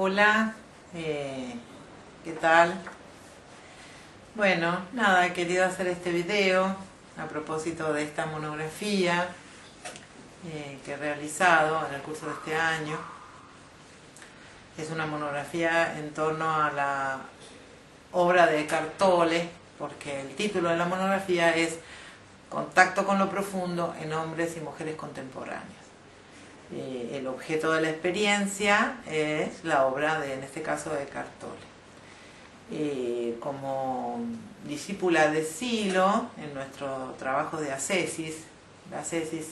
Hola, ¿qué tal? Bueno, nada, he querido hacer este video a propósito de esta monografía que he realizado en el curso de este año. Es una monografía en torno a la obra de Eckhart Tolle, porque el título de la monografía es Contacto con lo profundo en hombres y mujeres contemporáneos. El objeto de la experiencia es la obra de, en este caso, de Eckhart Tolle. Como discípula de Silo, en nuestro trabajo de ascesis, la ascesis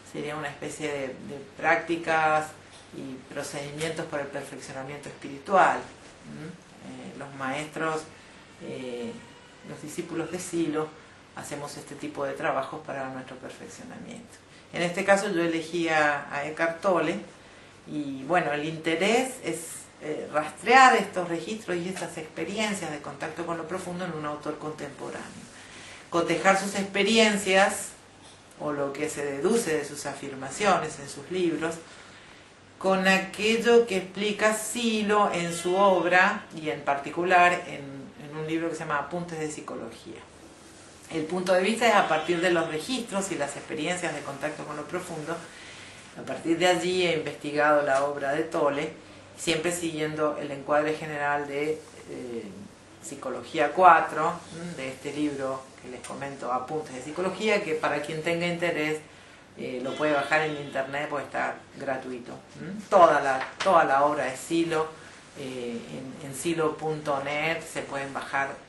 sería una especie de prácticas y procedimientos para el perfeccionamiento espiritual. Los maestros, los discípulos de Silo, hacemos este tipo de trabajos para nuestro perfeccionamiento. En este caso yo elegí a Eckhart Tolle y bueno, el interés es rastrear estos registros y estas experiencias de contacto con lo profundo en un autor contemporáneo. Cotejar sus experiencias o lo que se deduce de sus afirmaciones en sus libros con aquello que explica Silo en su obra y en particular en un libro que se llama Apuntes de Psicología. El punto de vista es a partir de los registros y las experiencias de contacto con lo profundo. A partir de allí he investigado la obra de Tolle, siempre siguiendo el encuadre general de Psicología 4, de este libro que les comento, Apuntes de Psicología, que para quien tenga interés lo puede bajar en internet porque está gratuito. Toda la obra de Silo, en silo.net se pueden bajar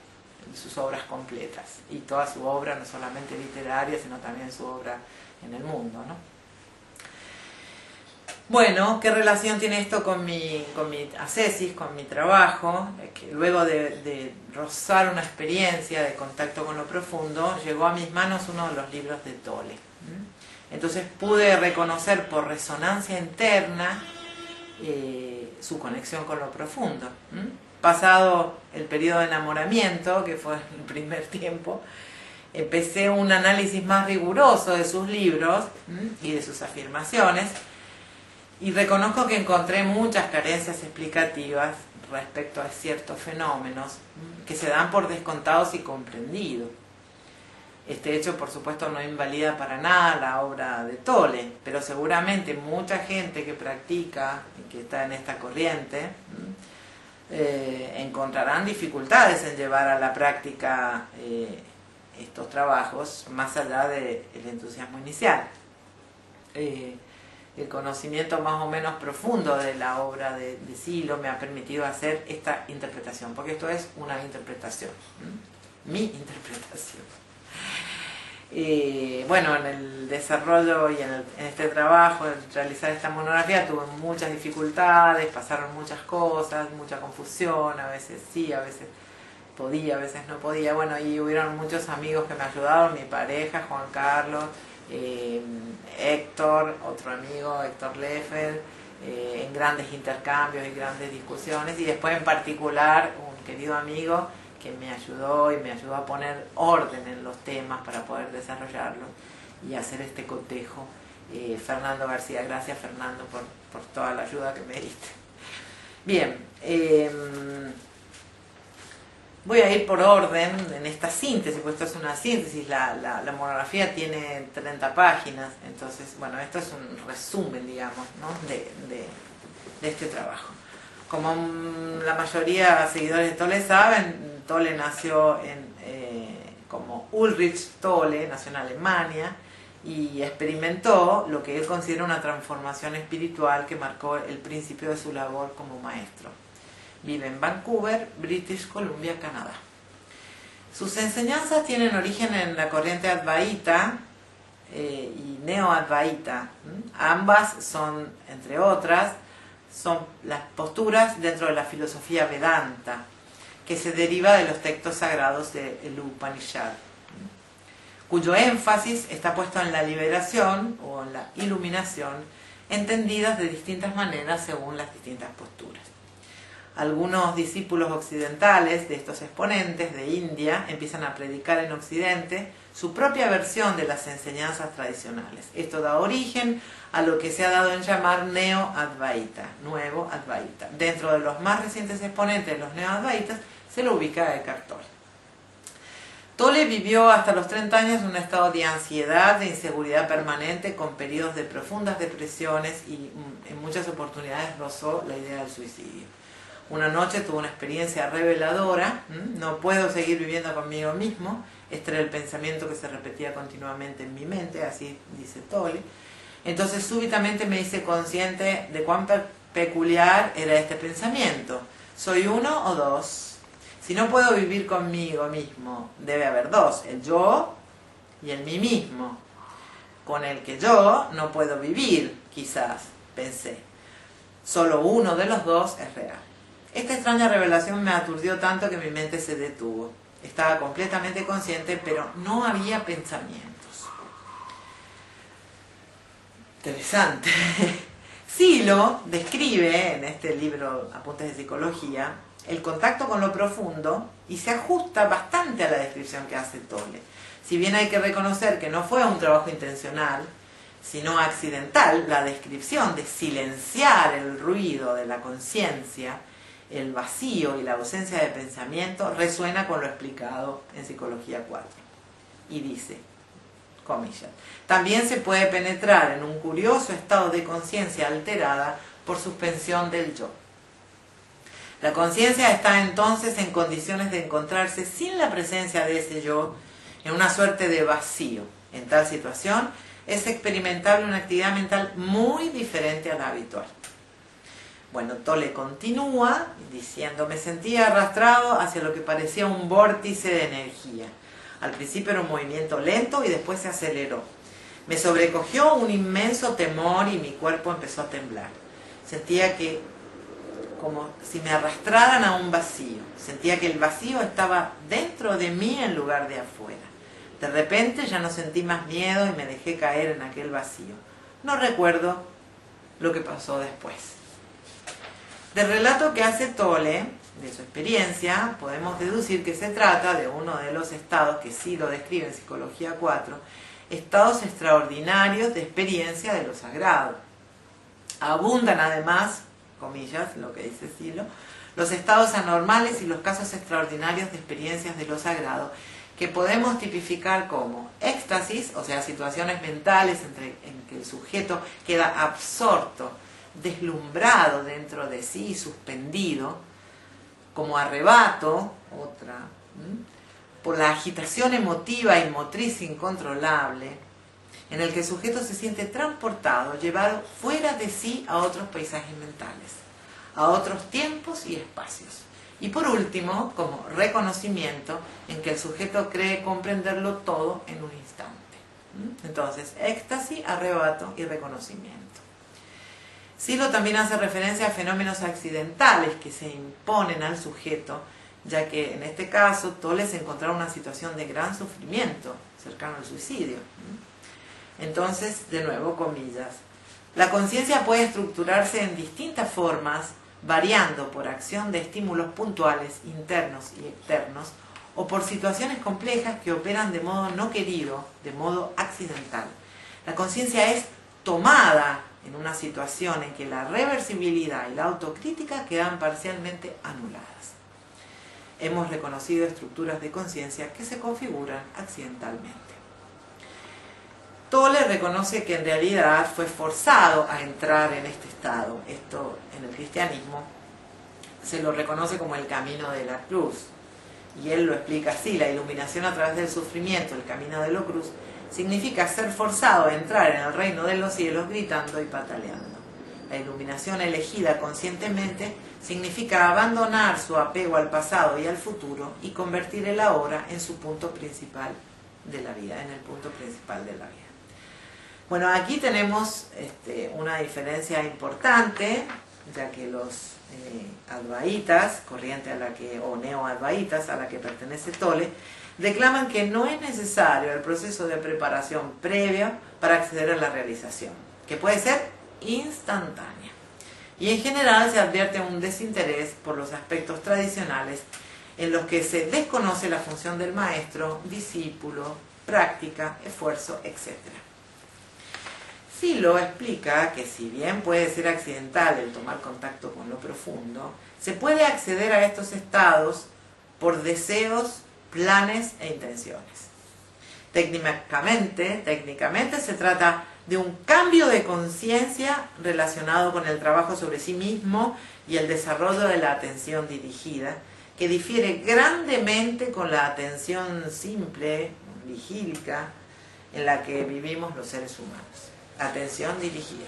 sus obras completas y toda su obra, no solamente literaria, sino también su obra en el mundo, ¿no? Bueno, ¿qué relación tiene esto con mi ascesis, con mi trabajo? Que luego de rozar una experiencia de contacto con lo profundo, llegó a mis manos uno de los libros de Tolle. Entonces pude reconocer por resonancia interna su conexión con lo profundo. Pasado el periodo de enamoramiento, que fue el primer tiempo, empecé un análisis más riguroso de sus libros y de sus afirmaciones, y reconozco que encontré muchas carencias explicativas respecto a ciertos fenómenos que se dan por descontados y comprendidos. Este hecho, por supuesto, no invalida para nada la obra de Tolle, pero seguramente mucha gente que practica y que está en esta corriente encontrarán dificultades en llevar a la práctica estos trabajos más allá del entusiasmo inicial. El conocimiento más o menos profundo de la obra de Silo me ha permitido hacer esta interpretación, porque esto es una interpretación, mi interpretación. Bueno, en el desarrollo y en este trabajo, en realizar esta monografía, tuve muchas dificultades, pasaron muchas cosas, mucha confusión, a veces sí, a veces podía, a veces no podía. Bueno, y hubieron muchos amigos que me ayudaron, mi pareja, Juan Carlos, Héctor, otro amigo, Héctor Leffel, en grandes intercambios y grandes discusiones, y después en particular un querido amigo que me ayudó a poner orden en los temas para poder desarrollarlos y hacer este cotejo. Fernando García, gracias Fernando por toda la ayuda que me diste. Bien, voy a ir por orden en esta síntesis, pues esto es una síntesis, la monografía tiene 30 páginas, entonces, bueno, esto es un resumen, digamos, ¿no? de este trabajo. Como la mayoría de seguidores de Tolle saben, Tolle nació como Ulrich Tolle, nació en Alemania y experimentó lo que él considera una transformación espiritual que marcó el principio de su labor como maestro. Vive en Vancouver, British Columbia, Canadá. Sus enseñanzas tienen origen en la corriente Advaita y Neo-Advaita. Ambas son, entre otras, son las posturas dentro de la filosofía Vedanta, que se deriva de los textos sagrados del Upanishad, cuyo énfasis está puesto en la liberación o en la iluminación, entendidas de distintas maneras según las distintas posturas. Algunos discípulos occidentales de estos exponentes de India empiezan a predicar en Occidente su propia versión de las enseñanzas tradicionales. Esto da origen a lo que se ha dado en llamar neo-advaita, nuevo advaita. Dentro de los más recientes exponentes de los neo-advaitas se lo ubica Eckhart Tolle. Tolle vivió hasta los 30 años en un estado de ansiedad, de inseguridad permanente, con periodos de profundas depresiones y en muchas oportunidades rozó la idea del suicidio. Una noche tuvo una experiencia reveladora, no puedo seguir viviendo conmigo mismo, este era el pensamiento que se repetía continuamente en mi mente, así dice Tolle. Entonces súbitamente me hice consciente de cuán peculiar era este pensamiento. ¿Soy uno o dos? Si no puedo vivir conmigo mismo, debe haber dos, el yo y el mí mismo. Con el que yo no puedo vivir, quizás, pensé. Solo uno de los dos es real. Esta extraña revelación me aturdió tanto que mi mente se detuvo. Estaba completamente consciente, pero no había pensamientos. Interesante. Silo describe en este libro Apuntes de Psicología el contacto con lo profundo y se ajusta bastante a la descripción que hace Tolle. Si bien hay que reconocer que no fue un trabajo intencional, sino accidental, la descripción de silenciar el ruido de la conciencia, el vacío y la ausencia de pensamiento resuena con lo explicado en Psicología 4. Y dice, comillas, también se puede penetrar en un curioso estado de conciencia alterada por suspensión del yo. La conciencia está entonces en condiciones de encontrarse sin la presencia de ese yo, en una suerte de vacío. En tal situación es experimentable una actividad mental muy diferente a la habitual. Bueno, Tolle continúa diciendo, me sentía arrastrado hacia lo que parecía un vórtice de energía. Al principio era un movimiento lento y después se aceleró. Me sobrecogió un inmenso temor y mi cuerpo empezó a temblar. Sentía que como si me arrastraran a un vacío. Sentía que el vacío estaba dentro de mí en lugar de afuera. De repente ya no sentí más miedo y me dejé caer en aquel vacío. No recuerdo lo que pasó después. Del relato que hace Tolle, de su experiencia, podemos deducir que se trata de uno de los estados que sí lo describe en Psicología 4, estados extraordinarios de experiencia de lo sagrado. Abundan además, comillas, lo que dice Silo, los estados anormales y los casos extraordinarios de experiencias de lo sagrado, que podemos tipificar como éxtasis, o sea, situaciones mentales en que el sujeto queda absorto, deslumbrado dentro de sí, suspendido, como arrebato, otra, por la agitación emotiva y motriz incontrolable, en el que el sujeto se siente transportado, llevado fuera de sí a otros paisajes mentales, a otros tiempos y espacios. Y por último, como reconocimiento, en que el sujeto cree comprenderlo todo en un instante. Entonces, éxtasis, arrebato y reconocimiento. Silo también hace referencia a fenómenos accidentales que se imponen al sujeto, ya que en este caso Tolle se encontraba en una situación de gran sufrimiento, cercano al suicidio. Entonces, de nuevo, comillas, la conciencia puede estructurarse en distintas formas, variando por acción de estímulos puntuales, internos y externos, o por situaciones complejas que operan de modo no querido, de modo accidental. La conciencia es tomada en una situación en que la reversibilidad y la autocrítica quedan parcialmente anuladas. Hemos reconocido estructuras de conciencia que se configuran accidentalmente. Tolle reconoce que en realidad fue forzado a entrar en este estado. Esto en el cristianismo se lo reconoce como el camino de la cruz. Y él lo explica así: la iluminación a través del sufrimiento, el camino de la cruz, significa ser forzado a entrar en el reino de los cielos gritando y pataleando. La iluminación elegida conscientemente significa abandonar su apego al pasado y al futuro y convertir el ahora en su punto principal de la vida, en el punto principal de la vida. Bueno, aquí tenemos una diferencia importante, ya que los advaitas, corriente a la que, o neo-advaitas a la que pertenece Tolle, declaman que no es necesario el proceso de preparación previa para acceder a la realización, que puede ser instantánea. y en general se advierte un desinterés por los aspectos tradicionales en los que se desconoce la función del maestro, discípulo, práctica, esfuerzo, etc. Silo explica que si bien puede ser accidental el tomar contacto con lo profundo, se puede acceder a estos estados por deseos, planes e intenciones. Técnicamente se trata de un cambio de conciencia relacionado con el trabajo sobre sí mismo y el desarrollo de la atención dirigida, que difiere grandemente con la atención simple, vigílica, en la que vivimos los seres humanos. Atención dirigida.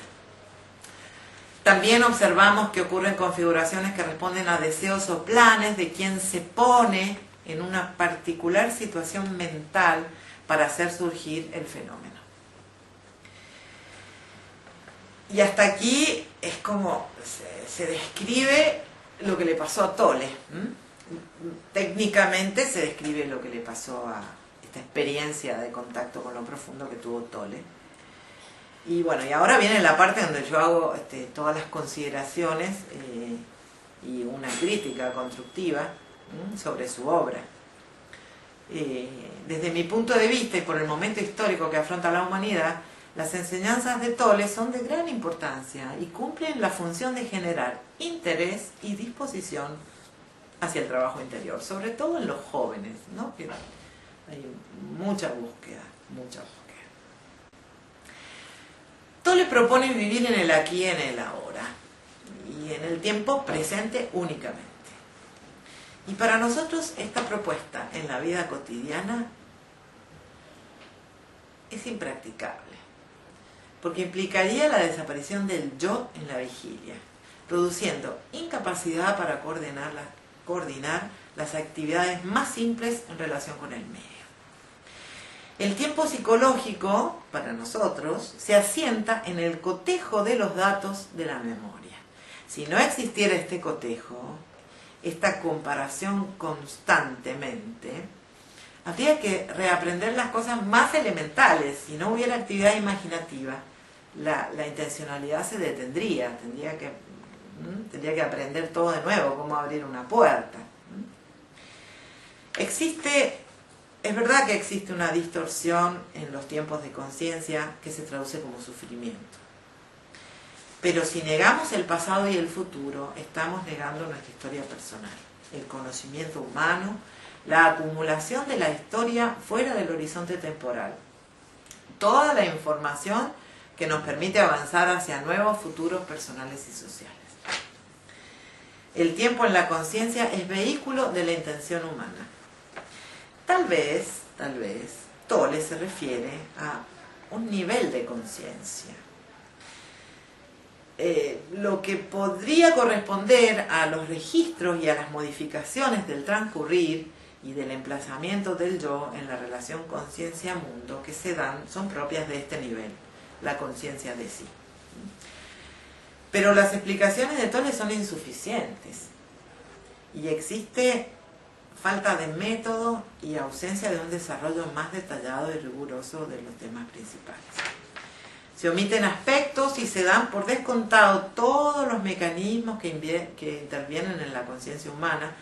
También observamos que ocurren configuraciones que responden a deseos o planes de quien se pone en una particular situación mental para hacer surgir el fenómeno. Y hasta aquí es como se describe lo que le pasó a Tolle. Técnicamente se describe lo que le pasó a esta experiencia de contacto con lo profundo que tuvo Tolle. Y bueno, y ahora viene la parte donde yo hago todas las consideraciones y una crítica constructiva sobre su obra. Desde mi punto de vista y por el momento histórico que afronta la humanidad, las enseñanzas de Tolle son de gran importancia y cumplen la función de generar interés y disposición hacia el trabajo interior, sobre todo en los jóvenes, ¿no? Que hay mucha búsqueda. Tolle propone vivir en el aquí y en el ahora, y en el tiempo presente únicamente. Y para nosotros esta propuesta en la vida cotidiana es impracticable, porque implicaría la desaparición del yo en la vigilia, produciendo incapacidad para coordinar las actividades más simples en relación con el medio. El tiempo psicológico, para nosotros, se asienta en el cotejo de los datos de la memoria. Si no existiera este cotejo, esta comparación constantemente, habría que reaprender las cosas más elementales. Si no hubiera actividad imaginativa, la intencionalidad se detendría, tendría que aprender todo de nuevo, cómo abrir una puerta. Es verdad que existe una distorsión en los tiempos de conciencia que se traduce como sufrimiento. Pero si negamos el pasado y el futuro, estamos negando nuestra historia personal, el conocimiento humano, la acumulación de la historia fuera del horizonte temporal, toda la información que nos permite avanzar hacia nuevos futuros personales y sociales. El tiempo en la conciencia es vehículo de la intención humana. Tal vez, Tolle se refiere a un nivel de conciencia. Lo que podría corresponder a los registros y a las modificaciones del transcurrir y del emplazamiento del yo en la relación conciencia-mundo que se dan son propias de este nivel, la conciencia de sí. Pero las explicaciones de Tolle son insuficientes y existe falta de método y ausencia de un desarrollo más detallado y riguroso de los temas principales. Se omiten aspectos y se dan por descontado todos los mecanismos que intervienen en la conciencia humana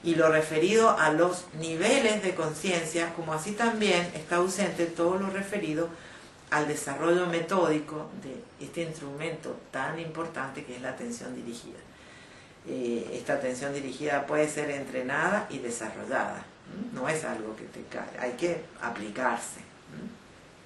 y lo referido a los niveles de conciencia, como así también está ausente todo lo referido al desarrollo metódico de este instrumento tan importante que es la atención dirigida. Esta atención dirigida puede ser entrenada y desarrollada, no es algo que te cae, hay que aplicarse.